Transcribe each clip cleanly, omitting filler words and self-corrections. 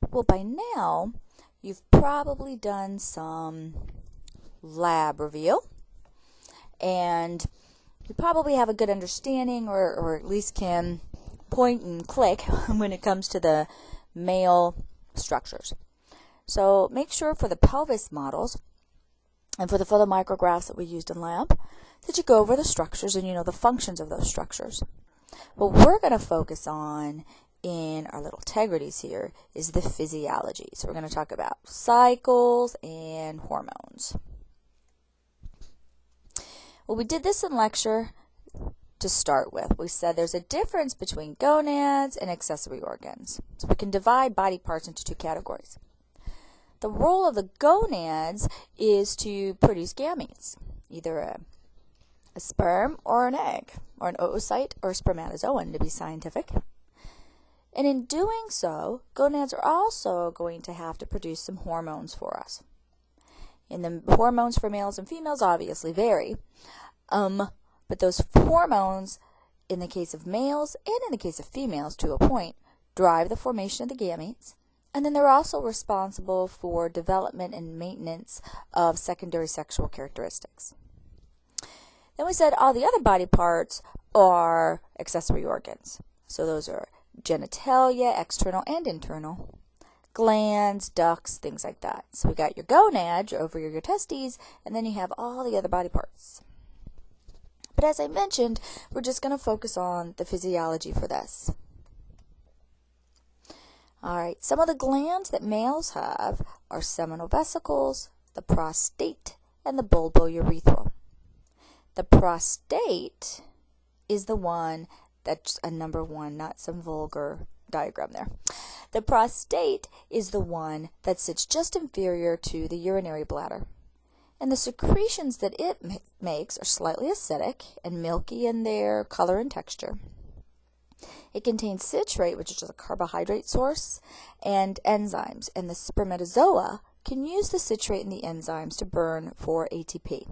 Well, by now, you've probably done some lab review, and you probably have a good understanding or at least can point and click when it comes to the male structures. So make sure for the pelvis models and for the photomicrographs that we used in lab that you go over the structures and you know the functions of those structures. What we're going to focus on in our little integrities here is the physiology. So we're going to talk about cycles and hormones. Well, we did this in lecture to start with. We said there's a difference between gonads and accessory organs. So we can divide body parts into two categories. The role of the gonads is to produce gametes, either a sperm or an egg, or an oocyte or a spermatozoan to be scientific. And in doing so, gonads are also going to have to produce some hormones for us. And the hormones for males and females obviously vary. But those hormones, in the case of males and in the case of females to a point, drive the formation of the gametes. And then they're also responsible for development and maintenance of secondary sexual characteristics. Then we said all the other body parts are accessory organs. So those are genitalia, external and internal, glands, ducts, things like that. So we got your gonads, your ovaries, your testes, and then you have all the other body parts. But as I mentioned, we're just going to focus on the physiology for this. All right, some of the glands that males have are seminal vesicles, the prostate, and the bulbourethral. The prostate is the one that's a number one, not some vulgar diagram there. The prostate is the one that sits just inferior to the urinary bladder. And the secretions that it makes are slightly acidic and milky in their color and texture. It contains citrate, which is a carbohydrate source, and enzymes. And the spermatozoa can use the citrate and the enzymes to burn for ATP.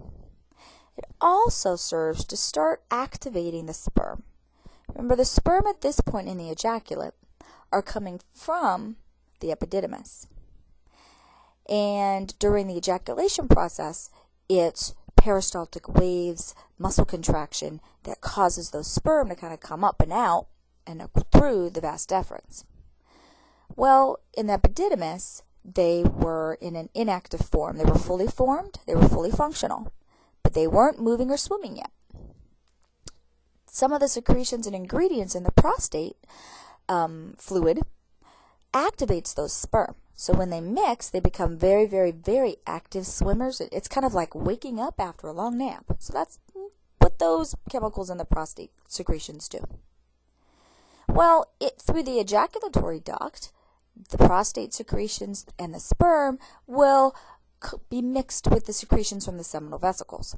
It also serves to start activating the sperm. Remember, the sperm at this point in the ejaculate are coming from the epididymis. And during the ejaculation process, it's peristaltic waves, muscle contraction that causes those sperm to kind of come up and out and through the vas deferens. Well, in the epididymis, they were in an inactive form. They were fully formed, they were fully functional, but they weren't moving or swimming yet. Some of the secretions and ingredients in the prostate fluid activates those sperm. So when they mix, they become very, very, very active swimmers. It's kind of like waking up after a long nap. So that's what those chemicals in the prostate secretions do. Well, through the ejaculatory duct, the prostate secretions and the sperm will be mixed with the secretions from the seminal vesicles.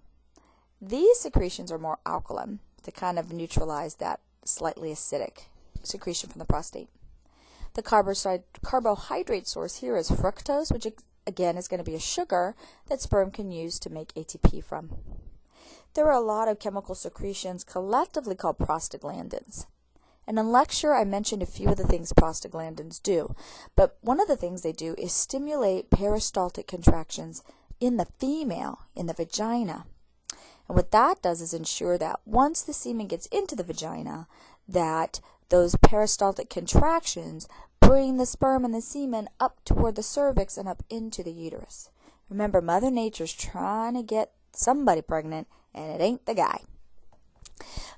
These secretions are more alkaline to kind of neutralize that slightly acidic secretion from the prostate. The carbohydrate source here is fructose, which again is going to be a sugar that sperm can use to make ATP from. There are a lot of chemical secretions collectively called prostaglandins. And in lecture, I mentioned a few of the things prostaglandins do. But one of the things they do is stimulate peristaltic contractions in the female, in the vagina. And what that does is ensure that once the semen gets into the vagina, that those peristaltic contractions bring the sperm and the semen up toward the cervix and up into the uterus. Remember, Mother Nature's trying to get somebody pregnant, and it ain't the guy.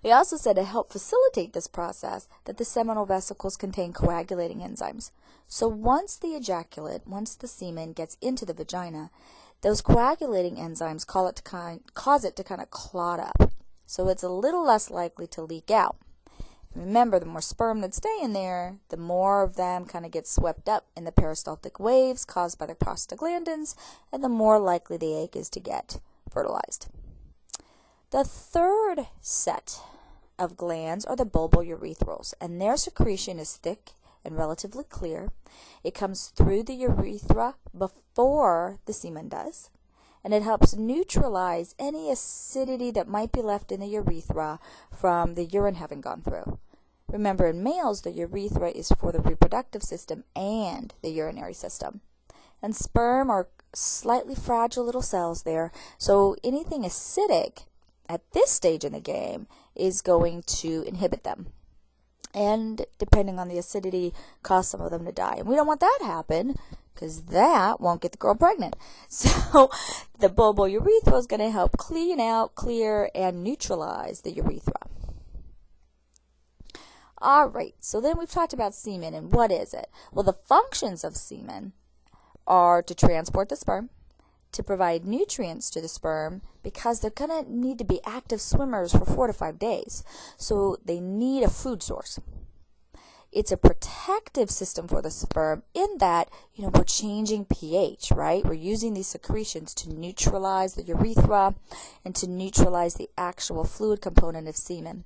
We also said to help facilitate this process that the seminal vesicles contain coagulating enzymes. So once the ejaculate, once the semen gets into the vagina, those coagulating enzymes cause it to kind of clot up. So it's a little less likely to leak out. Remember, the more sperm that stay in there, the more of them kind of get swept up in the peristaltic waves caused by the prostaglandins, and the more likely the egg is to get fertilized. The third set of glands are the bulbourethral, and their secretion is thick and relatively clear. It comes through the urethra before the semen does, and it helps neutralize any acidity that might be left in the urethra from the urine having gone through. Remember, in males, the urethra is for the reproductive system and the urinary system. And sperm are slightly fragile little cells there, so anything acidic at this stage in the game is going to inhibit them. And depending on the acidity, cause some of them to die. And we don't want that to happen, because that won't get the girl pregnant. So the bulbourethra is going to help clear, and neutralize the urethra. All right, so then we've talked about semen, and what is it? Well, the functions of semen are to transport the sperm, to provide nutrients to the sperm, because they're going to need to be active swimmers for 4 to 5 days. So they need a food source. It's a protective system for the sperm in that, we're changing pH, right? We're using these secretions to neutralize the urethra and to neutralize the actual fluid component of semen.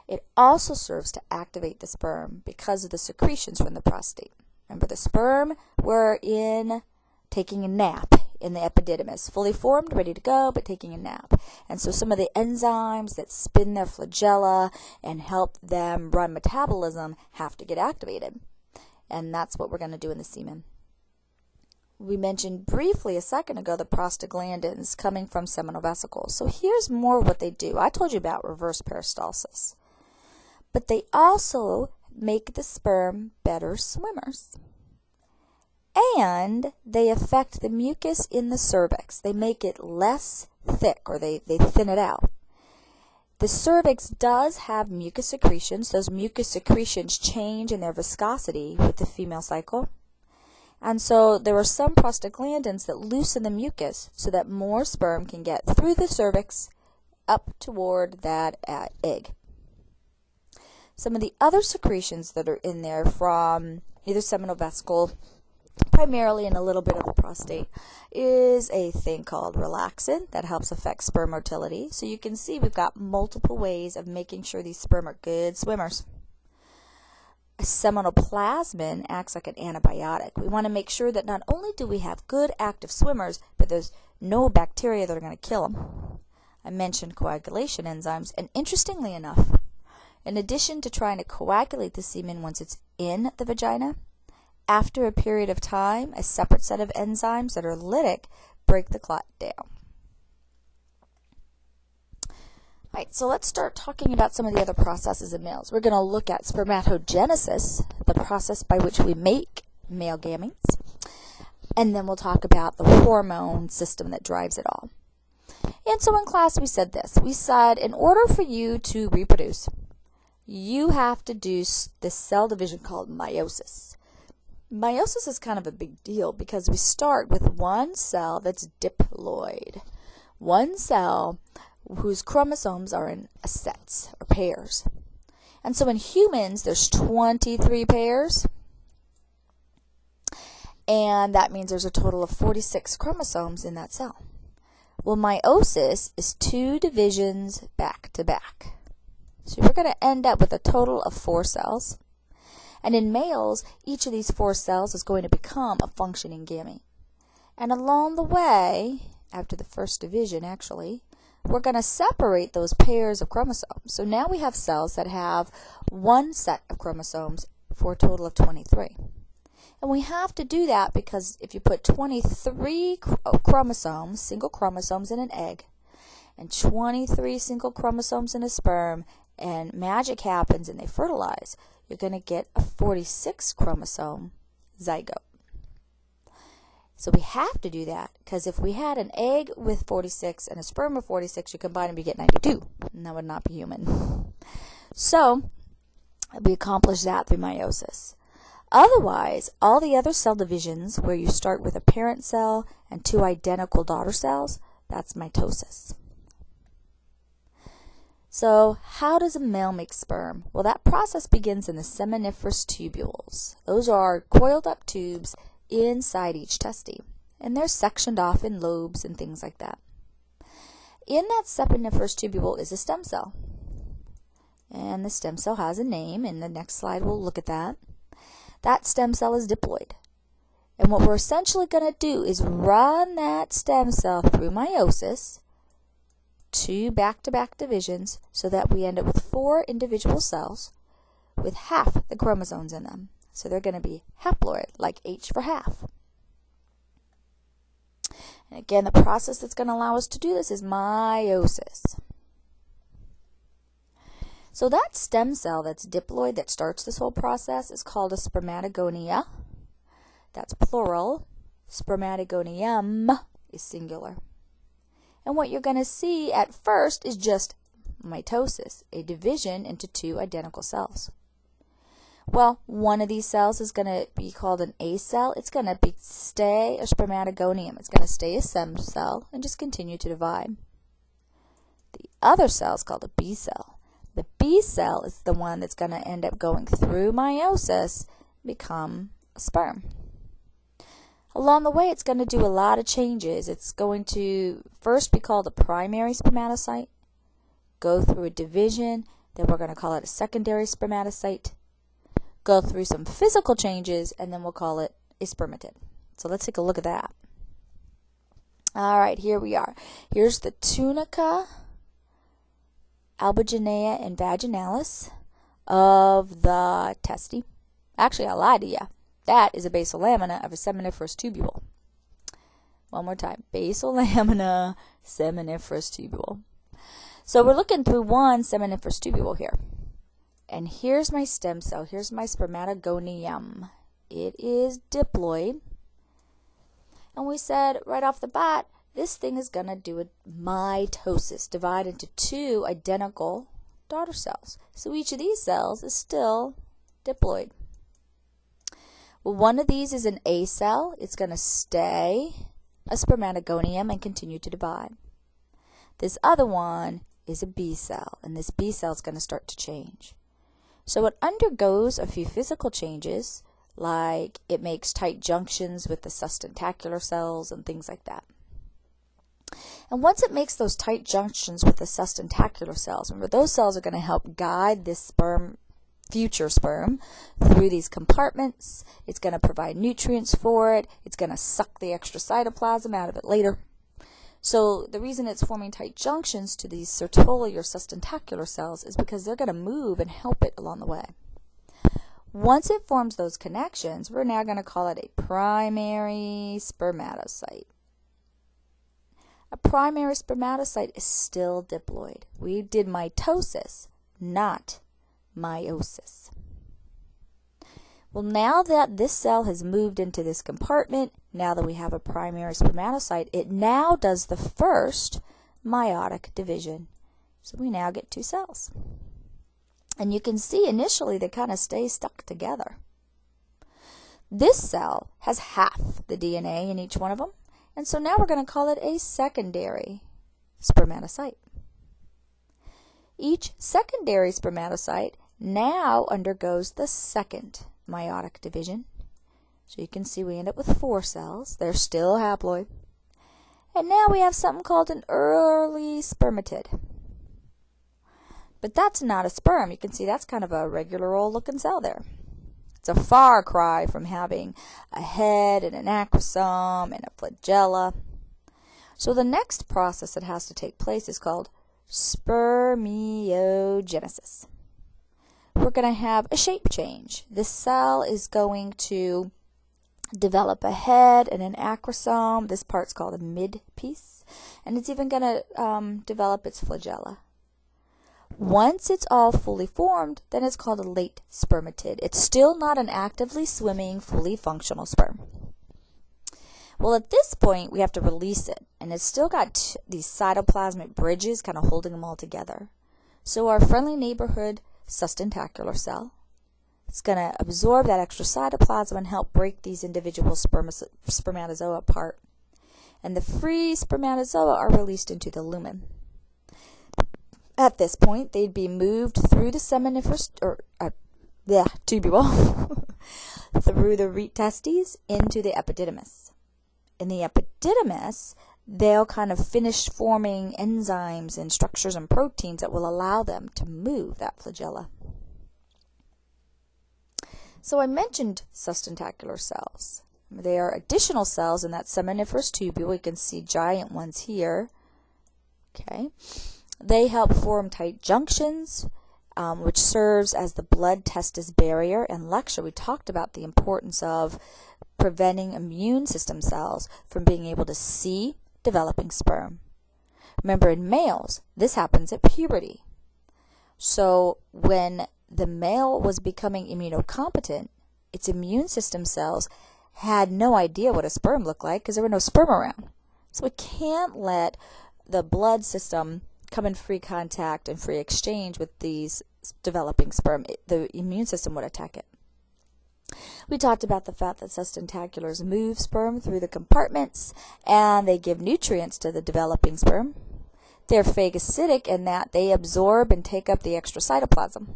It also serves to activate the sperm because of the secretions from the prostate. Remember, the sperm were taking a nap in the epididymis, fully formed, ready to go, but taking a nap. And so some of the enzymes that spin their flagella and help them run metabolism have to get activated. And that's what we're going to do in the semen. We mentioned briefly a second ago the prostaglandins coming from seminal vesicles. So here's more what they do. I told you about reverse peristalsis. But they also make the sperm better swimmers. And they affect the mucus in the cervix. They make it less thick, or they thin it out. The cervix does have mucus secretions. Those mucus secretions change in their viscosity with the female cycle. And so there are some prostaglandins that loosen the mucus so that more sperm can get through the cervix up toward that egg. Some of the other secretions that are in there from either seminal vesicle, primarily and a little bit of the prostate, is a thing called relaxin that helps affect sperm motility. So you can see we've got multiple ways of making sure these sperm are good swimmers. A seminal plasmin acts like an antibiotic. We want to make sure that not only do we have good active swimmers, but there's no bacteria that are going to kill them. I mentioned coagulation enzymes, and interestingly enough, in addition to trying to coagulate the semen once it's in the vagina, after a period of time, a separate set of enzymes that are lytic break the clot down. All right, so let's start talking about some of the other processes in males. We're going to look at spermatogenesis, the process by which we make male gametes, and then we'll talk about the hormone system that drives it all. And so in class we said this. We said in order for you to reproduce, you have to do this cell division called meiosis. Meiosis is kind of a big deal because we start with one cell that's diploid, one cell whose chromosomes are in sets or pairs. And so in humans, there's 23 pairs, and that means there's a total of 46 chromosomes in that cell. Well, meiosis is 2 divisions back to back. So we're going to end up with a total of 4 cells. And in males, each of these 4 cells is going to become a functioning gamete. And along the way, after the first division actually, we're going to separate those pairs of chromosomes. So now we have cells that have one set of chromosomes for a total of 23. And we have to do that because if you put 23 chromosomes, single chromosomes in an egg, and 23 single chromosomes in a sperm, and magic happens and they fertilize, you're going to get a 46 chromosome zygote. So we have to do that because if we had an egg with 46 and a sperm with 46, you combine them, you get 92, and that would not be human. So we accomplish that through meiosis. Otherwise, all the other cell divisions where you start with a parent cell and 2 identical daughter cells, that's mitosis. So how does a male make sperm? Well, that process begins in the seminiferous tubules. Those are coiled up tubes inside each testy, and they're sectioned off in lobes and things like that. In that seminiferous tubule is a stem cell, and the stem cell has a name. In the next slide we'll look at that. That stem cell is diploid, and what we're essentially going to do is run that stem cell through meiosis, 2 back-to-back divisions, so that we end up with 4 individual cells with half the chromosomes in them. So they're going to be haploid, like H for half. And again, the process that's going to allow us to do this is meiosis. So that stem cell that's diploid that starts this whole process is called a spermatogonia. That's plural. Spermatogonium is singular. And what you're going to see at first is just mitosis, a division into two identical cells. Well, one of these cells is going to be called an A cell. It's going to stay a spermatogonium. It's going to stay a stem cell and just continue to divide. The other cell is called a B cell. The B cell is the one that's going to end up going through meiosis, become a sperm. Along the way, it's going to do a lot of changes. It's going to first be called a primary spermatocyte, go through a division, then we're going to call it a secondary spermatocyte, go through some physical changes, and then we'll call it a spermatid. So let's take a look at that. All right, here we are. Here's the tunica, albuginea, and vaginalis of the testes. Actually, I lied to you. That is a basal lamina of a seminiferous tubule. One more time. Basal lamina, seminiferous tubule. So we're looking through one seminiferous tubule here. And here's my stem cell. Here's my spermatogonium. It is diploid. And we said right off the bat, this thing is going to do a mitosis, divide into two identical daughter cells. So each of these cells is still diploid. Well, one of these is an A cell. It's going to stay a spermatogonium and continue to divide. This other one is a B cell, and this B cell is going to start to change. So it undergoes a few physical changes, like it makes tight junctions with the sustentacular cells and things like that. And once it makes those tight junctions with the sustentacular cells, remember those cells are going to help guide this future sperm through these compartments. It's going to provide nutrients for it. It's going to suck the extra cytoplasm out of it later. So the reason it's forming tight junctions to these Sertoli or sustentacular cells is because they're going to move and help it along the way. Once it forms those connections, we're now going to call it a primary spermatocyte. A primary spermatocyte is still diploid. We did mitosis, not meiosis. Well, now that this cell has moved into this compartment, now that we have a primary spermatocyte, it now does the first meiotic division. So we now get two cells. And you can see initially they kind of stay stuck together. This cell has half the DNA in each one of them, and so now we're going to call it a secondary spermatocyte. Each secondary spermatocyte now undergoes the second meiotic division. So you can see we end up with 4 cells. They're still haploid. And now we have something called an early spermatid. But that's not a sperm. You can see that's kind of a regular old looking cell there. It's a far cry from having a head and an acrosome and a flagella. So the next process that has to take place is called spermatogenesis. We're going to have a shape change. This cell is going to develop a head and an acrosome. This part's called a midpiece. And it's even going to develop its flagella. Once it's all fully formed, then it's called a late spermatid. It's still not an actively swimming, fully functional sperm. Well, at this point, we have to release it. And it's still got these cytoplasmic bridges kind of holding them all together. So our friendly neighborhood sustentacular cell, it's going to absorb that extra cytoplasm and help break these individual spermatozoa apart. And the free spermatozoa are released into the lumen. At this point, they'd be moved through the seminiferous tubule, through the testes into the epididymis. In the epididymis, they'll kind of finish forming enzymes and structures and proteins that will allow them to move that flagella. So I mentioned sustentacular cells. They are additional cells in that seminiferous tubule. You can see giant ones here. Okay. They help form tight junctions which serves as the blood-testis barrier. In lecture, we talked about the importance of preventing immune system cells from being able to see developing sperm. Remember, in males, this happens at puberty. So when the male was becoming immunocompetent, its immune system cells had no idea what a sperm looked like because there were no sperm around. So we can't let the blood system come in free contact and free exchange with these developing sperm. The immune system would attack it. We talked about the fact that testiculars move sperm through the compartments and they give nutrients to the developing sperm. They're phagocytic in that they absorb and take up the extra cytoplasm.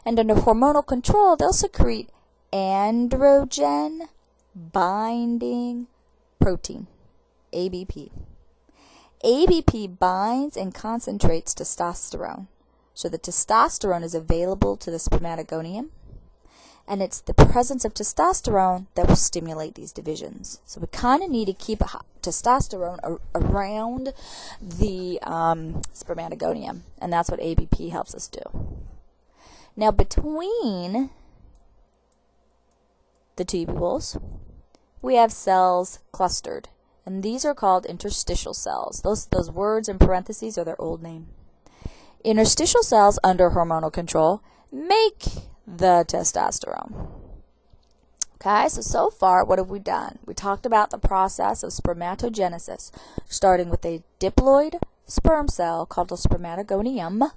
And under hormonal control, they'll secrete androgen binding protein, ABP. ABP binds and concentrates testosterone. So the testosterone is available to the spermatogonium, and it's the presence of testosterone that will stimulate these divisions. So we kind of need to keep testosterone around the spermatogonium, and that's what ABP helps us do. Now, between the tubules, we have cells clustered, and these are called interstitial cells. Those words in parentheses are their old name. Interstitial cells under hormonal control make the testosterone. Okay, so far, what have we done? We talked about the process of spermatogenesis, starting with a diploid sperm cell called a spermatogonium,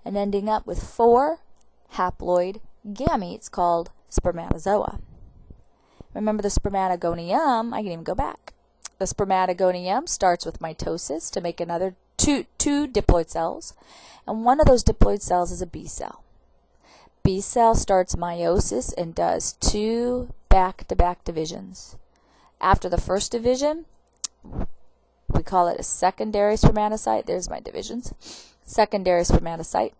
and ending up with 4 haploid gametes called spermatozoa. Remember the spermatogonium, I can even go back. The spermatogonium starts with mitosis to make another two diploid cells, and one of those diploid cells is a B cell. B cell starts meiosis and does 2 back-to-back divisions. After the first division, we call it a secondary spermatocyte. There's my divisions. Secondary spermatocyte.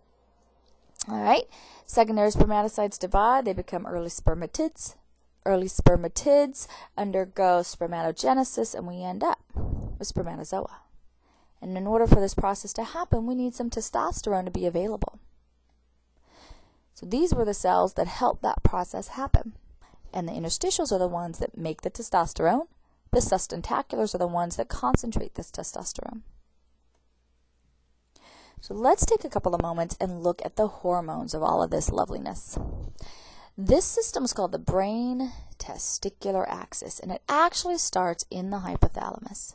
All right. Secondary spermatocytes divide. They become early spermatids. Early spermatids undergo spermatogenesis, and we end up with spermatozoa. And in order for this process to happen, we need some testosterone to be available. So these were the cells that helped that process happen. And the interstitials are the ones that make the testosterone. The sustentaculars are the ones that concentrate this testosterone. So let's take a couple of moments and look at the hormones of all of this loveliness. This system is called the brain testicular axis, and it actually starts in the hypothalamus.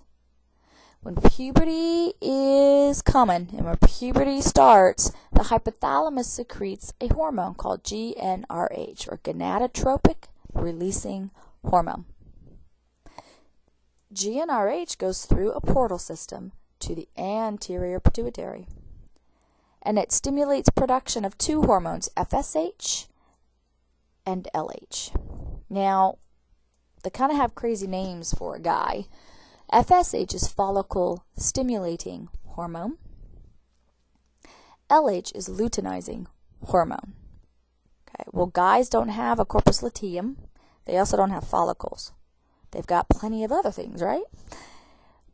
When puberty is coming, and when puberty starts, the hypothalamus secretes a hormone called GnRH, or gonadotropic releasing hormone. GnRH goes through a portal system to the anterior pituitary, and it stimulates production of 2 hormones, FSH and LH. Now, they kind of have crazy names for a guy. FSH is follicle stimulating hormone. LH is luteinizing hormone. Okay, well, guys don't have a corpus luteum. They also don't have follicles. They've got plenty of other things, right?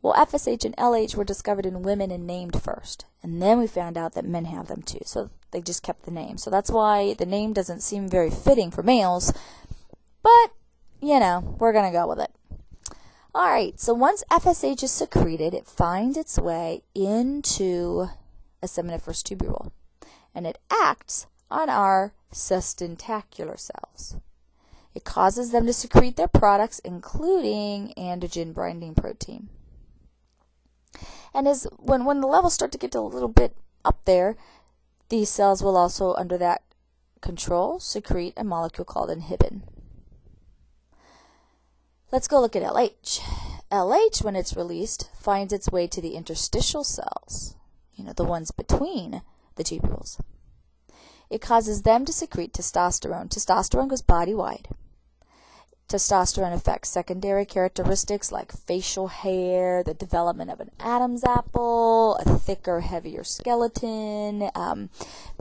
Well, FSH and LH were discovered in women and named first. And then we found out that men have them too. So they just kept the name. So that's why the name doesn't seem very fitting for males. But, you know, we're going to go with it. All right, so once FSH is secreted, it finds its way into a seminiferous tubule. And it acts on our sustentacular cells. It causes them to secrete their products, including androgen binding protein. And when the levels start to get a little bit up there, these cells will also, under that control, secrete a molecule called inhibin. Let's go look at LH. LH, when it's released, finds its way to the interstitial cells, the ones between the tubules. It causes them to secrete testosterone. Testosterone goes body-wide. Testosterone affects secondary characteristics like facial hair, the development of an Adam's apple, a thicker, heavier skeleton,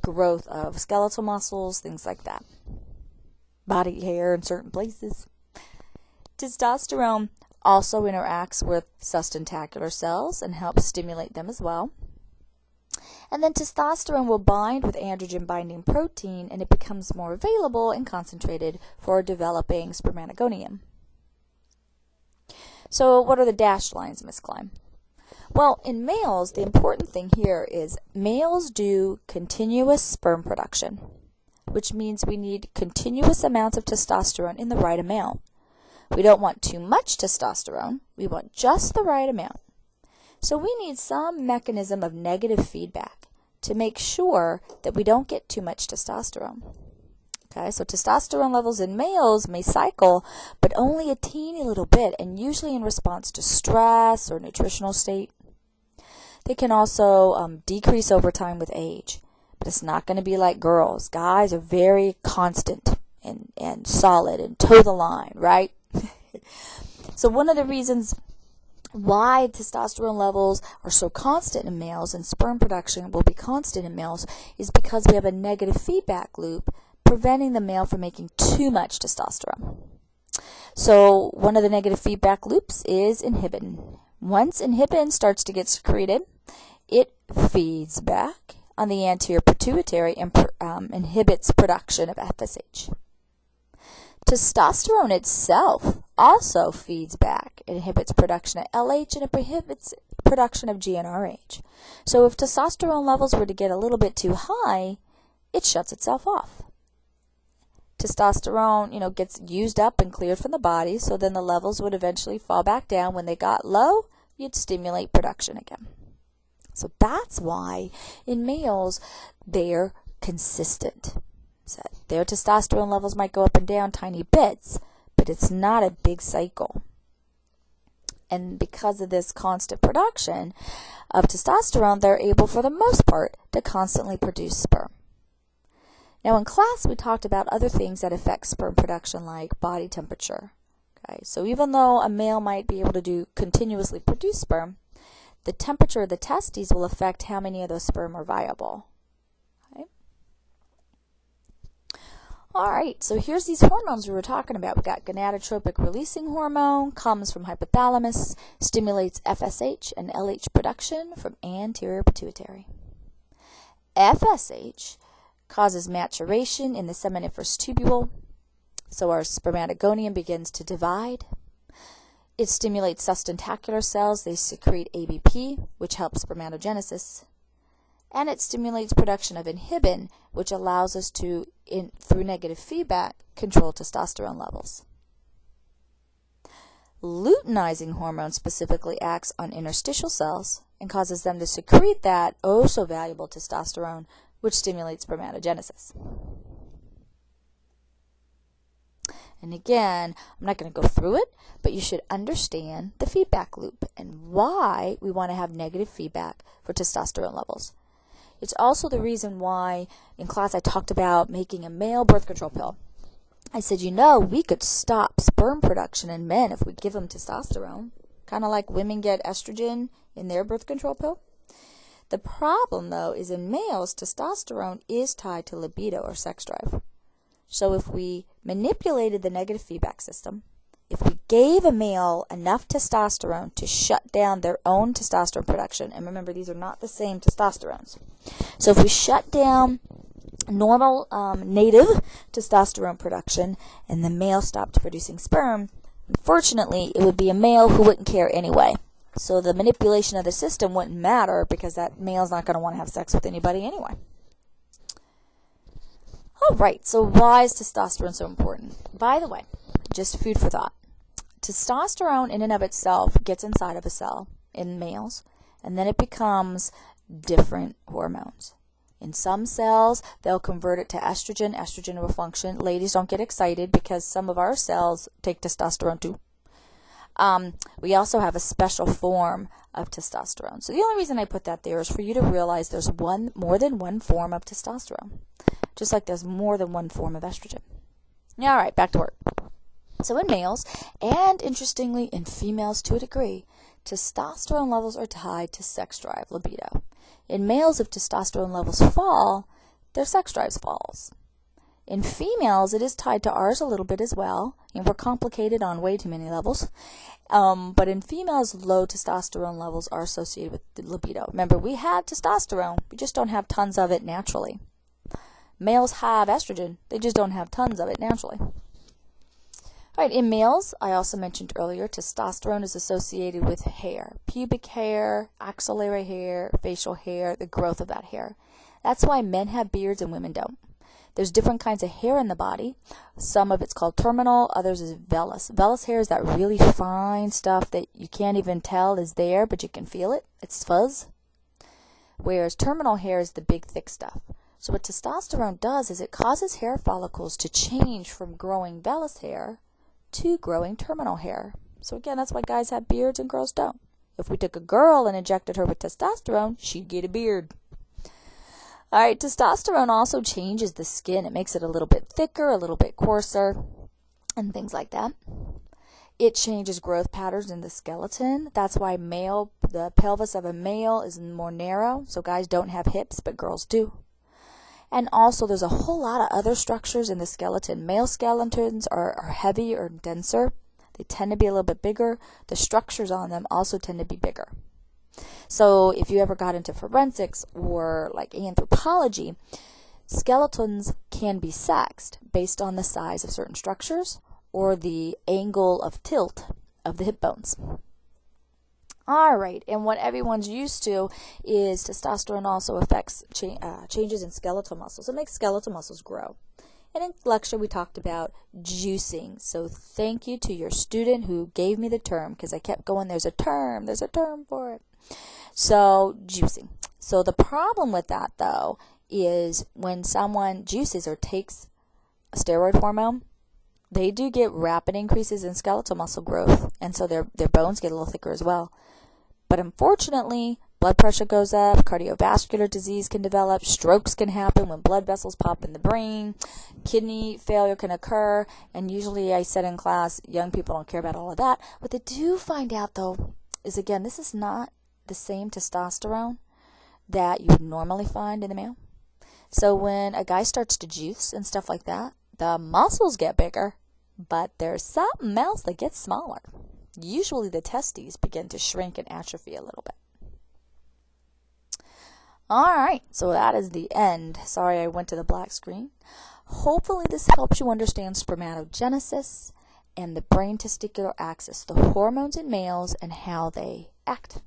growth of skeletal muscles, things like that. Body hair in certain places. Testosterone also interacts with sustentacular cells and helps stimulate them as well. And then testosterone will bind with androgen-binding protein, and it becomes more available and concentrated for developing spermatogonium. So what are the dashed lines, Miss Klein? Well, in males, the important thing here is males do continuous sperm production, which means we need continuous amounts of testosterone in the right amount. We don't want too much testosterone. We want just the right amount. So we need some mechanism of negative feedback to make sure that we don't get too much testosterone. Okay, so testosterone levels in males may cycle, but only a teeny little bit, and usually in response to stress or nutritional state. They can also decrease over time with age, but it's not going to be like girls. Guys are very constant and solid and toe the line, right? So one of the reasons why testosterone levels are so constant in males and sperm production will be constant in males is because we have a negative feedback loop preventing the male from making too much testosterone. So one of the negative feedback loops is inhibin. Once inhibin starts to get secreted, it feeds back on the anterior pituitary and inhibits production of FSH. Testosterone itself also feeds back. It inhibits production of LH and it prohibits production of GnRH. So if testosterone levels were to get a little bit too high, it shuts itself off. Testosterone, gets used up and cleared from the body, so then the levels would eventually fall back down. When they got low, you'd stimulate production again. So that's why in males, they're consistent. So their testosterone levels might go up and down tiny bits, but it's not a big cycle. And because of this constant production of testosterone, they're able, for the most part, to constantly produce sperm. Now in class, we talked about other things that affect sperm production, like body temperature. Okay, so even though a male might be able to continuously produce sperm, the temperature of the testes will affect how many of those sperm are viable. All right, so here's these hormones we were talking about. We got gonadotropic releasing hormone, comes from hypothalamus, stimulates FSH and LH production from anterior pituitary. FSH causes maturation in the seminiferous tubule, so our spermatogonium begins to divide. It stimulates sustentacular cells. They secrete ABP, which helps spermatogenesis. And it stimulates production of inhibin, which allows us to, through negative feedback, control testosterone levels. Luteinizing hormone specifically acts on interstitial cells and causes them to secrete that so valuable testosterone, which stimulates spermatogenesis. And again, I'm not going to go through it, but you should understand the feedback loop and why we want to have negative feedback for testosterone levels. It's also the reason why in class I talked about making a male birth control pill. I said, we could stop sperm production in men if we give them testosterone, kind of like women get estrogen in their birth control pill. The problem, though, is in males, testosterone is tied to libido or sex drive. So if we manipulated the negative feedback system, if we gave a male enough testosterone to shut down their own testosterone production, and remember, these are not the same testosterones. So if we shut down normal native testosterone production and the male stopped producing sperm, unfortunately, it would be a male who wouldn't care anyway. So the manipulation of the system wouldn't matter because that male's not going to want to have sex with anybody anyway. All right, so why is testosterone so important? By the way, just food for thought. Testosterone in and of itself gets inside of a cell in males, and then it becomes different hormones. In some cells, they'll convert it to estrogen. Estrogen will function. Ladies, don't get excited because some of our cells take testosterone too. We also have a special form of testosterone. So the only reason I put that there is for you to realize there's more than one form of testosterone, just like there's more than one form of estrogen. All right, back to work. So in males, and interestingly in females to a degree, testosterone levels are tied to sex drive, libido. In males, if testosterone levels fall, their sex drive falls. In females, it is tied to ours a little bit as well, and we're complicated on way too many levels. But in females, low testosterone levels are associated with the libido. Remember, we have testosterone, we just don't have tons of it naturally. Males have estrogen, they just don't have tons of it naturally. All right, in males, I also mentioned earlier, testosterone is associated with hair, pubic hair, axillary hair, facial hair, the growth of that hair. That's why men have beards and women don't. There's different kinds of hair in the body. Some of it's called terminal, others is vellus. Vellus hair is that really fine stuff that you can't even tell is there, but you can feel it. It's fuzz. Whereas terminal hair is the big, thick stuff. So what testosterone does is it causes hair follicles to change from growing vellus hair to growing terminal hair. So again, that's why guys have beards and girls don't. If we took a girl and injected her with testosterone, she'd get a beard. All right, testosterone also changes the skin. It makes it a little bit thicker, a little bit coarser, and things like that. It changes growth patterns in the skeleton. That's why the pelvis of a male is more narrow. So guys don't have hips, but girls do. And also there's a whole lot of other structures in the skeleton. Male skeletons are heavier or denser. They tend to be a little bit bigger. The structures on them also tend to be bigger. So if you ever got into forensics or like anthropology, skeletons can be sexed based on the size of certain structures or the angle of tilt of the hip bones. All right, and what everyone's used to is testosterone also affects changes in skeletal muscles. It makes skeletal muscles grow. And in lecture, we talked about juicing. So thank you to your student who gave me the term, because I kept going, there's a term for it. So juicing. So the problem with that, though, is when someone juices or takes a steroid hormone, they do get rapid increases in skeletal muscle growth, and so their bones get a little thicker as well. But unfortunately, blood pressure goes up, cardiovascular disease can develop, strokes can happen when blood vessels pop in the brain, kidney failure can occur, and usually I said in class, young people don't care about all of that. What they do find out, though, is again, this is not the same testosterone that you would normally find in the male. So when a guy starts to juice and stuff like that, the muscles get bigger, but there's something else that gets smaller. Usually the testes begin to shrink and atrophy a little bit. All right, so that is the end. Sorry I went to the black screen. Hopefully this helps you understand spermatogenesis and the brain-testicular axis, the hormones in males and how they act.